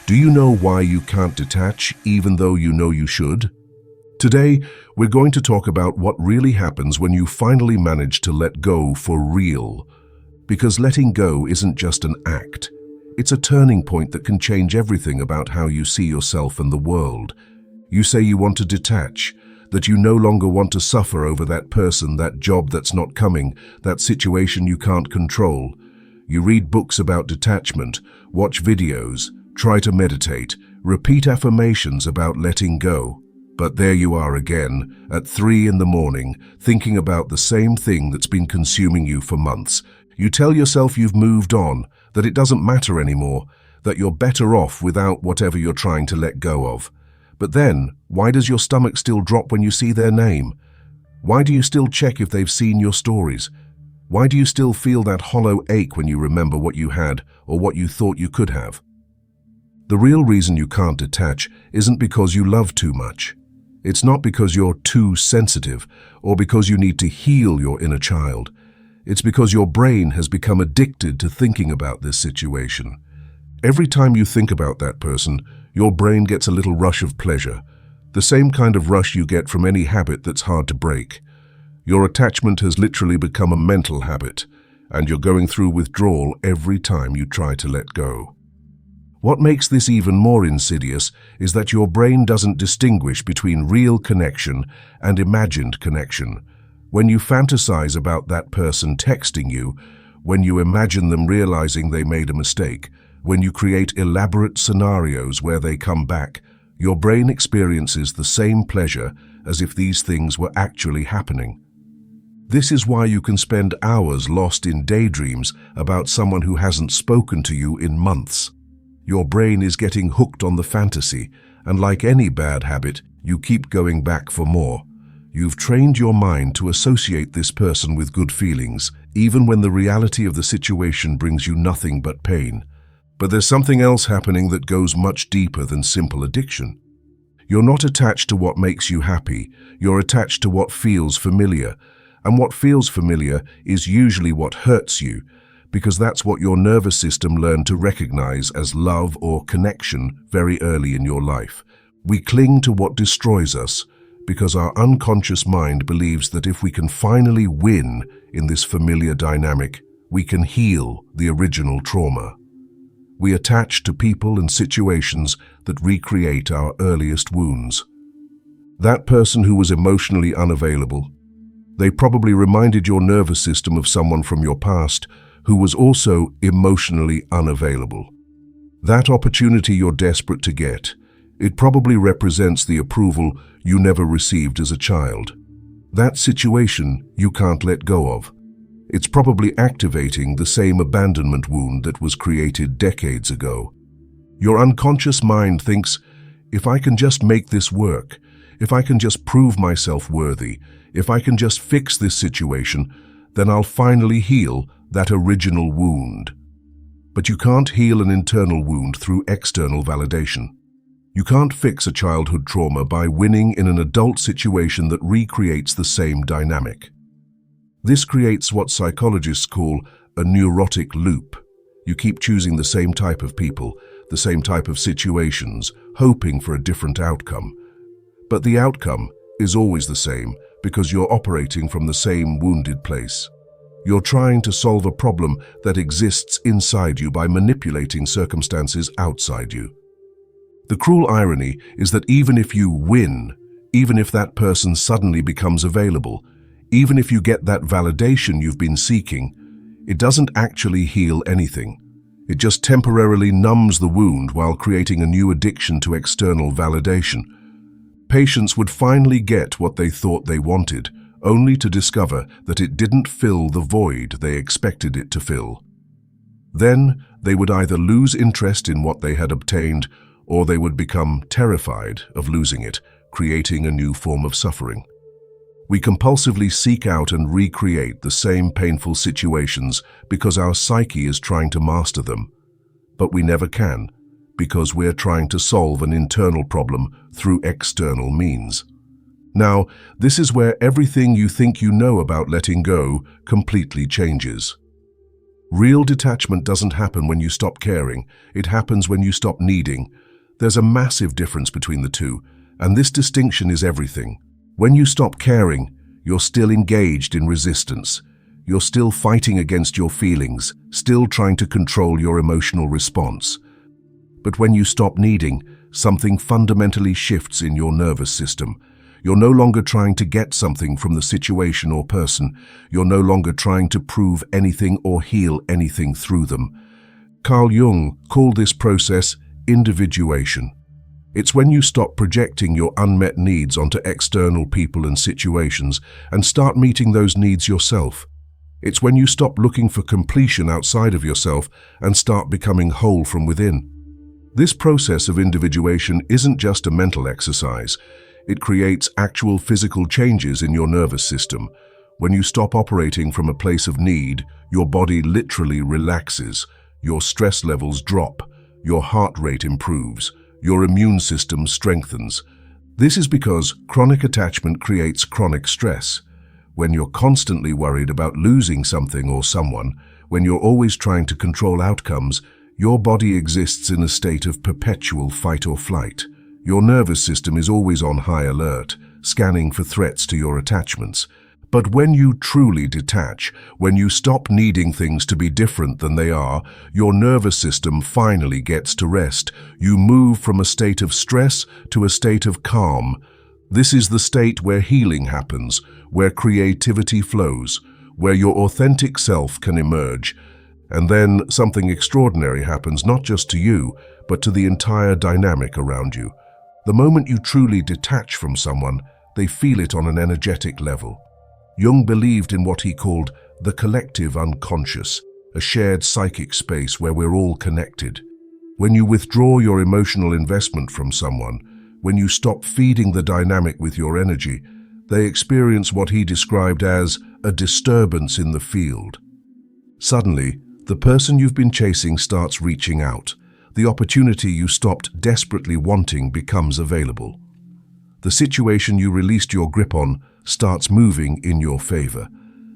Do you know why you can't detach even though you know you should? Today, we're going to talk about what really happens when you finally manage to let go for real. Because letting go isn't just an act. It's a turning point that can change everything about how you see yourself and the world. You say you want to detach, that you no longer want to suffer over that person, that job that's not coming, that situation you can't control. You read books about detachment, watch videos, try to meditate, repeat affirmations about letting go. But there you are again, at 3 in the morning, thinking about the same thing that's been consuming you for months. You tell yourself you've moved on, that it doesn't matter anymore, that you're better off without whatever you're trying to let go of. But then, why does your stomach still drop when you see their name? Why do you still check if they've seen your stories? Why do you still feel that hollow ache when you remember what you had or what you thought you could have? The real reason you can't detach isn't because you love too much. It's not because you're too sensitive or because you need to heal your inner child. It's because your brain has become addicted to thinking about this situation. Every time you think about that person, your brain gets a little rush of pleasure, the same kind of rush you get from any habit that's hard to break. Your attachment has literally become a mental habit, and you're going through withdrawal every time you try to let go. What makes this even more insidious is that your brain doesn't distinguish between real connection and imagined connection. When you fantasize about that person texting you, when you imagine them realizing they made a mistake, when you create elaborate scenarios where they come back, your brain experiences the same pleasure as if these things were actually happening. This is why you can spend hours lost in daydreams about someone who hasn't spoken to you in months. Your brain is getting hooked on the fantasy, and like any bad habit, you keep going back for more. You've trained your mind to associate this person with good feelings, even when the reality of the situation brings you nothing but pain. But there's something else happening that goes much deeper than simple addiction. You're not attached to what makes you happy, you're attached to what feels familiar. And what feels familiar is usually what hurts you, because that's what your nervous system learned to recognize as love or connection very early in your life. We cling to what destroys us because our unconscious mind believes that if we can finally win in this familiar dynamic, we can heal the original trauma. We attach to people and situations that recreate our earliest wounds. That person who was emotionally unavailable, they probably reminded your nervous system of someone from your past who was also emotionally unavailable. That opportunity you're desperate to get, it probably represents the approval you never received as a child. That situation you can't let go of. It's probably activating the same abandonment wound that was created decades ago. Your unconscious mind thinks, if I can just make this work, if I can just prove myself worthy, if I can just fix this situation, then I'll finally heal that original wound. But you can't heal an internal wound through external validation. You can't fix a childhood trauma by winning in an adult situation that recreates the same dynamic. This creates what psychologists call a neurotic loop. You keep choosing the same type of people, the same type of situations, hoping for a different outcome. But the outcome is always the same because you're operating from the same wounded place. You're trying to solve a problem that exists inside you by manipulating circumstances outside you. The cruel irony is that even if you win, even if that person suddenly becomes available, even if you get that validation you've been seeking, it doesn't actually heal anything. It just temporarily numbs the wound while creating a new addiction to external validation. Patients would finally get what they thought they wanted, only to discover that it didn't fill the void they expected it to fill. Then they would either lose interest in what they had obtained, or they would become terrified of losing it, creating a new form of suffering. We compulsively seek out and recreate the same painful situations because our psyche is trying to master them. But we never can, because we're trying to solve an internal problem through external means. Now, this is where everything you think you know about letting go completely changes. Real detachment doesn't happen when you stop caring, it happens when you stop needing. There's a massive difference between the two, and this distinction is everything. When you stop caring, you're still engaged in resistance. You're still fighting against your feelings, still trying to control your emotional response. But when you stop needing, something fundamentally shifts in your nervous system. You're no longer trying to get something from the situation or person. You're no longer trying to prove anything or heal anything through them. Carl Jung called this process individuation. It's when you stop projecting your unmet needs onto external people and situations and start meeting those needs yourself. It's when you stop looking for completion outside of yourself and start becoming whole from within. This process of individuation isn't just a mental exercise. It creates actual physical changes in your nervous system. When you stop operating from a place of need, your body literally relaxes, your stress levels drop, your heart rate improves, your immune system strengthens. This is because chronic attachment creates chronic stress. When you're constantly worried about losing something or someone, when you're always trying to control outcomes, your body exists in a state of perpetual fight or flight. Your nervous system is always on high alert, scanning for threats to your attachments. But when you truly detach, when you stop needing things to be different than they are, your nervous system finally gets to rest. You move from a state of stress to a state of calm. This is the state where healing happens, where creativity flows, where your authentic self can emerge. And then something extraordinary happens, not just to you, but to the entire dynamic around you. The moment you truly detach from someone, they feel it on an energetic level. Jung believed in what he called the collective unconscious, a shared psychic space where we're all connected. When you withdraw your emotional investment from someone, when you stop feeding the dynamic with your energy, they experience what he described as a disturbance in the field. Suddenly, the person you've been chasing starts reaching out. The opportunity you stopped desperately wanting becomes available. The situation you released your grip on starts moving in your favor.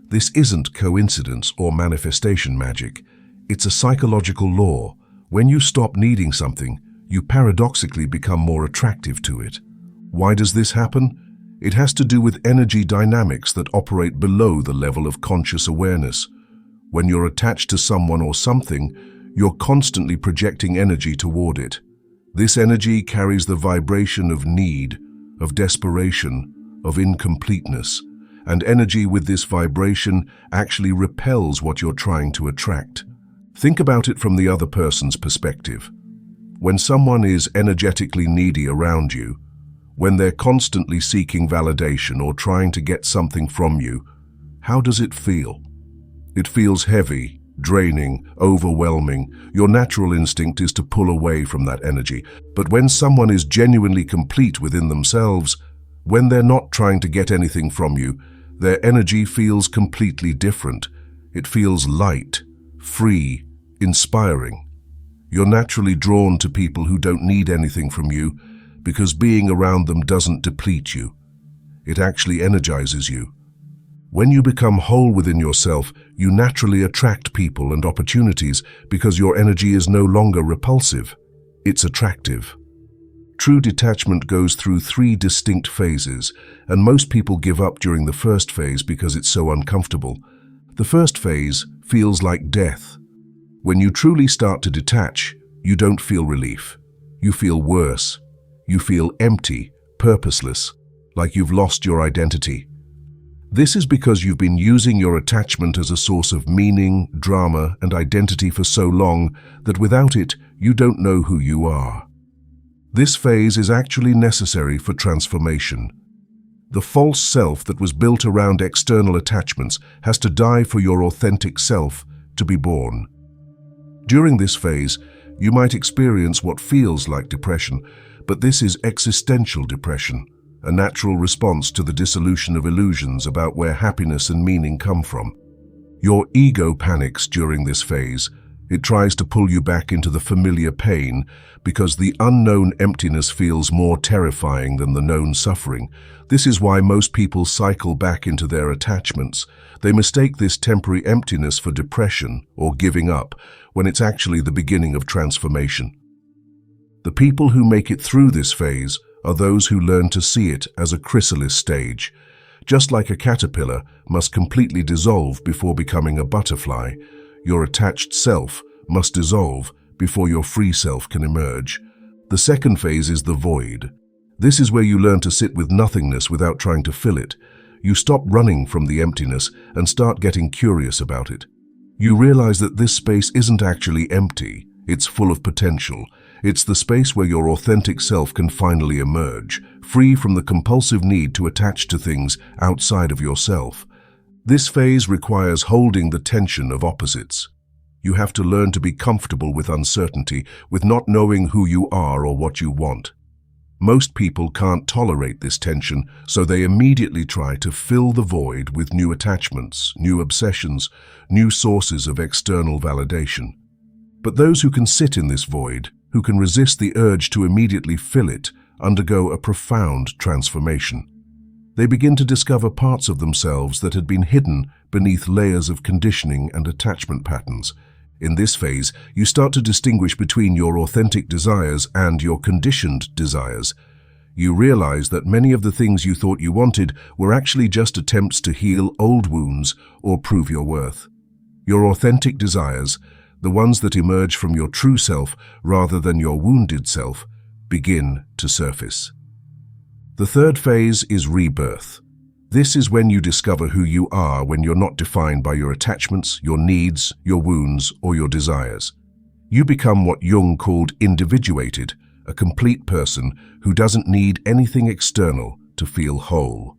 This isn't coincidence or manifestation magic. It's a psychological law. When you stop needing something, you paradoxically become more attractive to it. Why does this happen? It has to do with energy dynamics that operate below the level of conscious awareness. When you're attached to someone or something, you're constantly projecting energy toward it. This energy carries the vibration of need, of desperation, of incompleteness, and energy with this vibration actually repels what you're trying to attract. Think about it from the other person's perspective. When someone is energetically needy around you, when they're constantly seeking validation or trying to get something from you, how does it feel? It feels heavy, draining, overwhelming. Your natural instinct is to pull away from that energy. But when someone is genuinely complete within themselves, when they're not trying to get anything from you, their energy feels completely different. It feels light, free, inspiring. You're naturally drawn to people who don't need anything from you because being around them doesn't deplete you. It actually energizes you. When you become whole within yourself, you naturally attract people and opportunities because your energy is no longer repulsive. It's attractive. True detachment goes through 3 distinct phases, and most people give up during the first phase because it's so uncomfortable. The first phase feels like death. When you truly start to detach, you don't feel relief. You feel worse. You feel empty, purposeless, like you've lost your identity. This is because you've been using your attachment as a source of meaning, drama, and identity for so long that without it, you don't know who you are. This phase is actually necessary for transformation. The false self that was built around external attachments has to die for your authentic self to be born. During this phase, you might experience what feels like depression, but this is existential depression, a natural response to the dissolution of illusions about where happiness and meaning come from. Your ego panics during this phase. It tries to pull you back into the familiar pain because the unknown emptiness feels more terrifying than the known suffering. This is why most people cycle back into their attachments. They mistake this temporary emptiness for depression or giving up, when it's actually the beginning of transformation. The people who make it through this phase are those who learn to see it as a chrysalis stage. Just like a caterpillar must completely dissolve before becoming a butterfly, your attached self must dissolve before your free self can emerge. The second phase is the void. This is where you learn to sit with nothingness without trying to fill it. You stop running from the emptiness and start getting curious about it. You realize that this space isn't actually empty, it's full of potential. It's the space where your authentic self can finally emerge, free from the compulsive need to attach to things outside of yourself. This phase requires holding the tension of opposites. You have to learn to be comfortable with uncertainty, with not knowing who you are or what you want. Most people can't tolerate this tension, so they immediately try to fill the void with new attachments, new obsessions, new sources of external validation. But those who can sit in this void, who can resist the urge to immediately fill it, undergo a profound transformation. They begin to discover parts of themselves that had been hidden beneath layers of conditioning and attachment patterns. In this phase, you start to distinguish between your authentic desires and your conditioned desires. You realize that many of the things you thought you wanted were actually just attempts to heal old wounds or prove your worth. Your authentic desires, the ones that emerge from your true self rather than your wounded self, begin to surface. The third phase is rebirth. This is when you discover who you are when you're not defined by your attachments, your needs, your wounds, or your desires. You become what Jung called individuated, a complete person who doesn't need anything external to feel whole.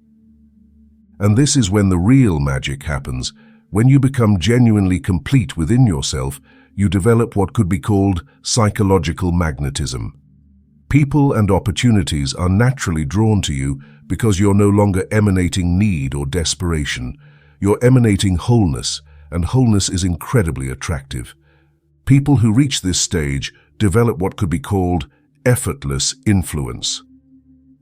And this is when the real magic happens. When you become genuinely complete within yourself, you develop what could be called psychological magnetism. People and opportunities are naturally drawn to you because you're no longer emanating need or desperation. You're emanating wholeness, and wholeness is incredibly attractive. People who reach this stage develop what could be called effortless influence.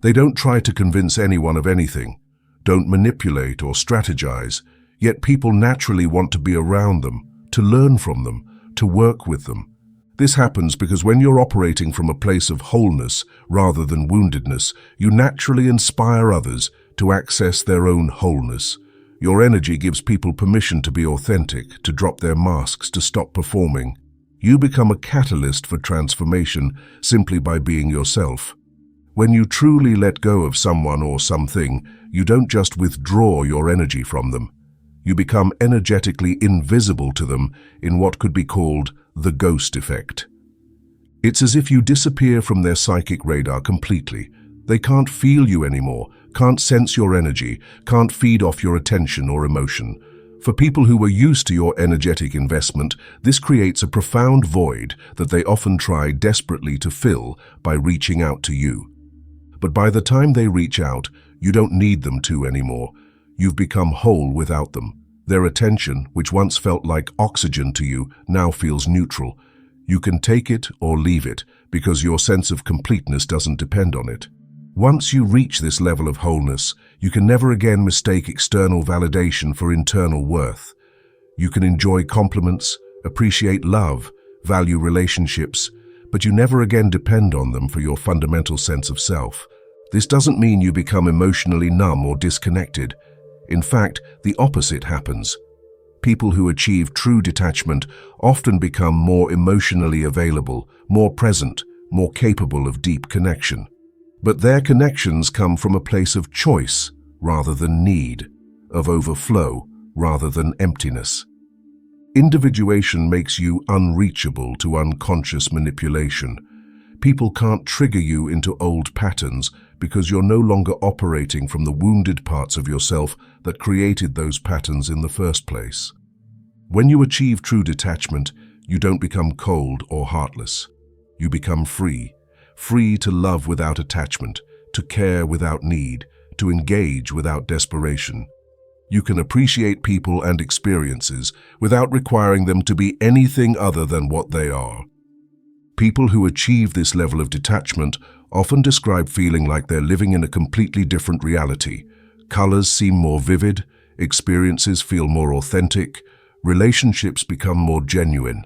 They don't try to convince anyone of anything, don't manipulate or strategize, yet people naturally want to be around them, to learn from them, to work with them. This happens because when you're operating from a place of wholeness rather than woundedness, you naturally inspire others to access their own wholeness. Your energy gives people permission to be authentic, to drop their masks, to stop performing. You become a catalyst for transformation simply by being yourself. When you truly let go of someone or something, you don't just withdraw your energy from them. You become energetically invisible to them in what could be called the ghost effect. It's as if you disappear from their psychic radar completely. They can't feel you anymore, can't sense your energy, can't feed off your attention or emotion. For people who are used to your energetic investment, this creates a profound void that they often try desperately to fill by reaching out to you. But by the time they reach out, you don't need them to anymore. You've become whole without them. Their attention, which once felt like oxygen to you, now feels neutral. You can take it or leave it because your sense of completeness doesn't depend on it. Once you reach this level of wholeness, you can never again mistake external validation for internal worth. You can enjoy compliments, appreciate love, value relationships, but you never again depend on them for your fundamental sense of self. This doesn't mean you become emotionally numb or disconnected. In fact, the opposite happens. People who achieve true detachment often become more emotionally available, more present, more capable of deep connection. But their connections come from a place of choice rather than need, of overflow rather than emptiness. Individuation makes you unreachable to unconscious manipulation. People can't trigger you into old patterns because you're no longer operating from the wounded parts of yourself that created those patterns in the first place. When you achieve true detachment, you don't become cold or heartless. You become free to love without attachment, to care without need, to engage without desperation. You can appreciate people and experiences without requiring them to be anything other than what they are. People who achieve this level of detachment often describe feeling like they're living in a completely different reality. Colors seem more vivid, experiences feel more authentic, relationships become more genuine.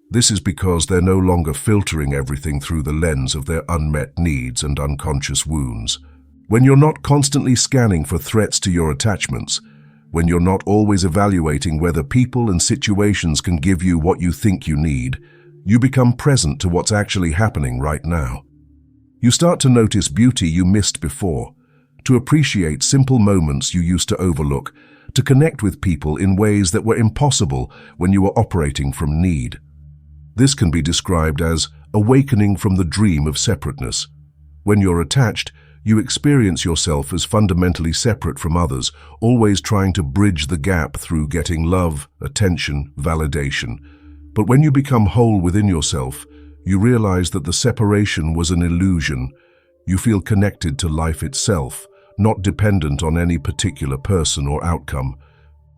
This is because they're no longer filtering everything through the lens of their unmet needs and unconscious wounds. When you're not constantly scanning for threats to your attachments, when you're not always evaluating whether people and situations can give you what you think you need, you become present to what's actually happening right now. You start to notice beauty you missed before, to appreciate simple moments you used to overlook, to connect with people in ways that were impossible when you were operating from need. This can be described as awakening from the dream of separateness. When you're attached, you experience yourself as fundamentally separate from others, always trying to bridge the gap through getting love, attention, validation. But when you become whole within yourself, you realize that the separation was an illusion. You feel connected to life itself, not dependent on any particular person or outcome.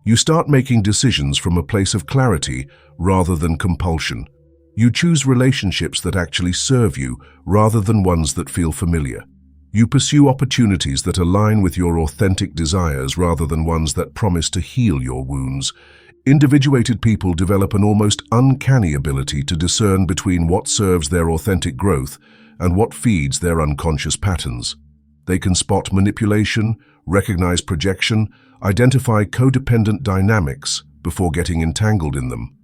You start making decisions from a place of clarity rather than compulsion. You choose relationships that actually serve you rather than ones that feel familiar. You pursue opportunities that align with your authentic desires rather than ones that promise to heal your wounds. Individuated people develop an almost uncanny ability to discern between what serves their authentic growth and what feeds their unconscious patterns. They can spot manipulation, recognize projection, identify codependent dynamics before getting entangled in them.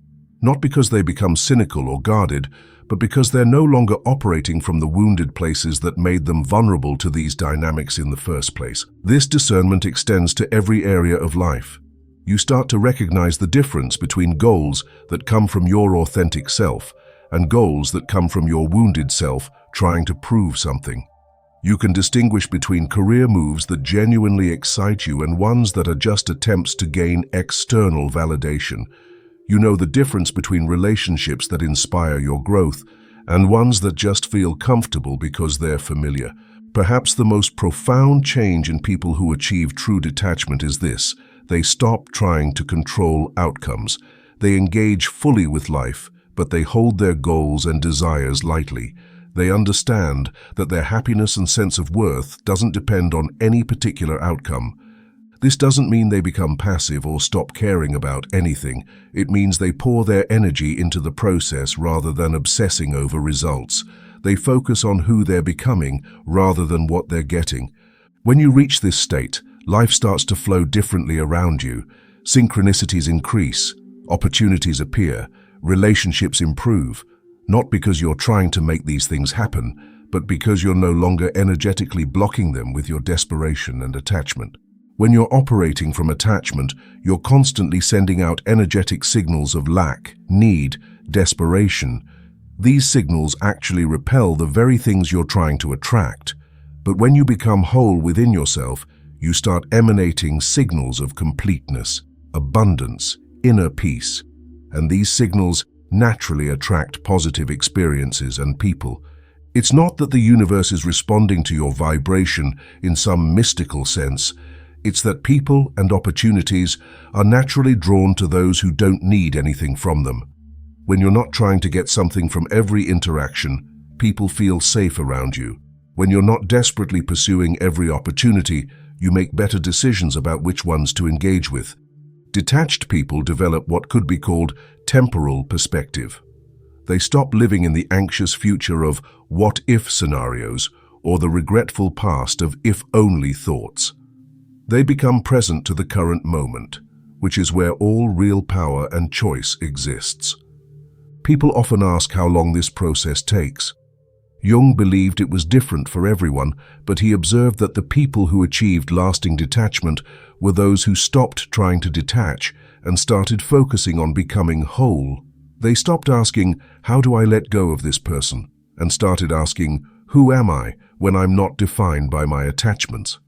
Not because they become cynical or guarded, but because they're no longer operating from the wounded places that made them vulnerable to these dynamics in the first place. This discernment extends to every area of life. You start to recognize the difference between goals that come from your authentic self and goals that come from your wounded self trying to prove something. You can distinguish between career moves that genuinely excite you and ones that are just attempts to gain external validation. You know the difference between relationships that inspire your growth and ones that just feel comfortable because they're familiar. Perhaps the most profound change in people who achieve true detachment is this: they stop trying to control outcomes. They engage fully with life, but they hold their goals and desires lightly. They understand that their happiness and sense of worth doesn't depend on any particular outcome. This doesn't mean they become passive or stop caring about anything. It means they pour their energy into the process rather than obsessing over results. They focus on who they're becoming rather than what they're getting. When you reach this state, life starts to flow differently around you. Synchronicities increase, opportunities appear, relationships improve, not because you're trying to make these things happen, but because you're no longer energetically blocking them with your desperation and attachment. When you're operating from attachment, you're constantly sending out energetic signals of lack, need, desperation. These signals actually repel the very things you're trying to attract. But when you become whole within yourself, you start emanating signals of completeness, abundance, inner peace. And these signals naturally attract positive experiences and people. It's not that the universe is responding to your vibration in some mystical sense. It's that people and opportunities are naturally drawn to those who don't need anything from them. When you're not trying to get something from every interaction, people feel safe around you. When you're not desperately pursuing every opportunity, you make better decisions about which ones to engage with. Detached people develop what could be called temporal perspective. They stop living in the anxious future of what-if scenarios or the regretful past of if-only thoughts. They become present to the current moment, which is where all real power and choice exists. People often ask how long this process takes. Jung believed it was different for everyone, but he observed that the people who achieved lasting detachment were those who stopped trying to detach and started focusing on becoming whole. They stopped asking, "How do I let go of this person?" and started asking, "Who am I when I'm not defined by my attachments?"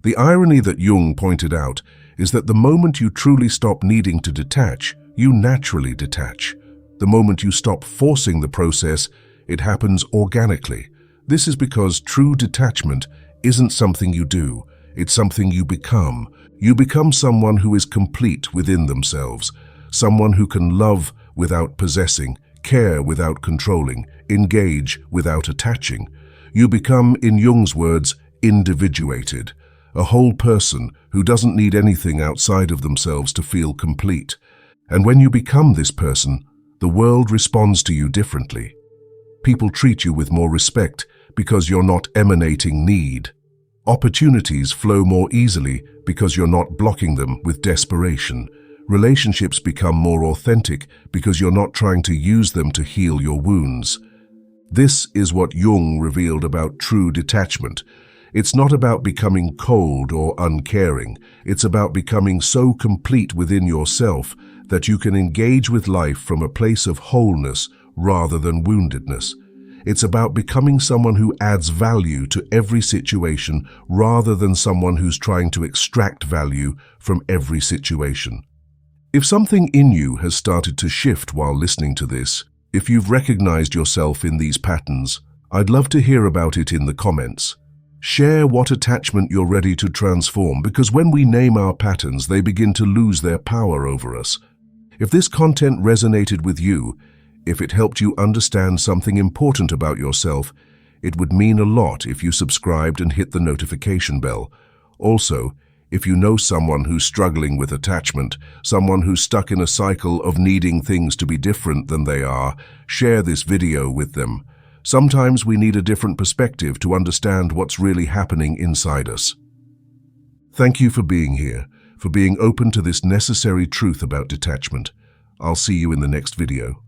The irony that Jung pointed out is that the moment you truly stop needing to detach, you naturally detach. The moment you stop forcing the process, it happens organically. This is because true detachment isn't something you do. It's something you become. You become someone who is complete within themselves, someone who can love without possessing, care without controlling, engage without attaching. You become, in Jung's words, individuated, a whole person who doesn't need anything outside of themselves to feel complete. And when you become this person, the world responds to you differently. People treat you with more respect because you're not emanating need. Opportunities flow more easily because you're not blocking them with desperation. Relationships become more authentic because you're not trying to use them to heal your wounds. This is what Jung revealed about true detachment. It's not about becoming cold or uncaring. It's about becoming so complete within yourself that you can engage with life from a place of wholeness rather than woundedness. It's about becoming someone who adds value to every situation rather than someone who's trying to extract value from every situation. If something in you has started to shift while listening to this, if you've recognized yourself in these patterns, I'd love to hear about it in the comments. Share what attachment you're ready to transform, because when we name our patterns, they begin to lose their power over us. If this content resonated with you, if it helped you understand something important about yourself, it would mean a lot if you subscribed and hit the notification bell. Also, if you know someone who's struggling with attachment, someone who's stuck in a cycle of needing things to be different than they are, share this video with them. Sometimes we need a different perspective to understand what's really happening inside us. Thank you for being here, for being open to this necessary truth about detachment. I'll see you in the next video.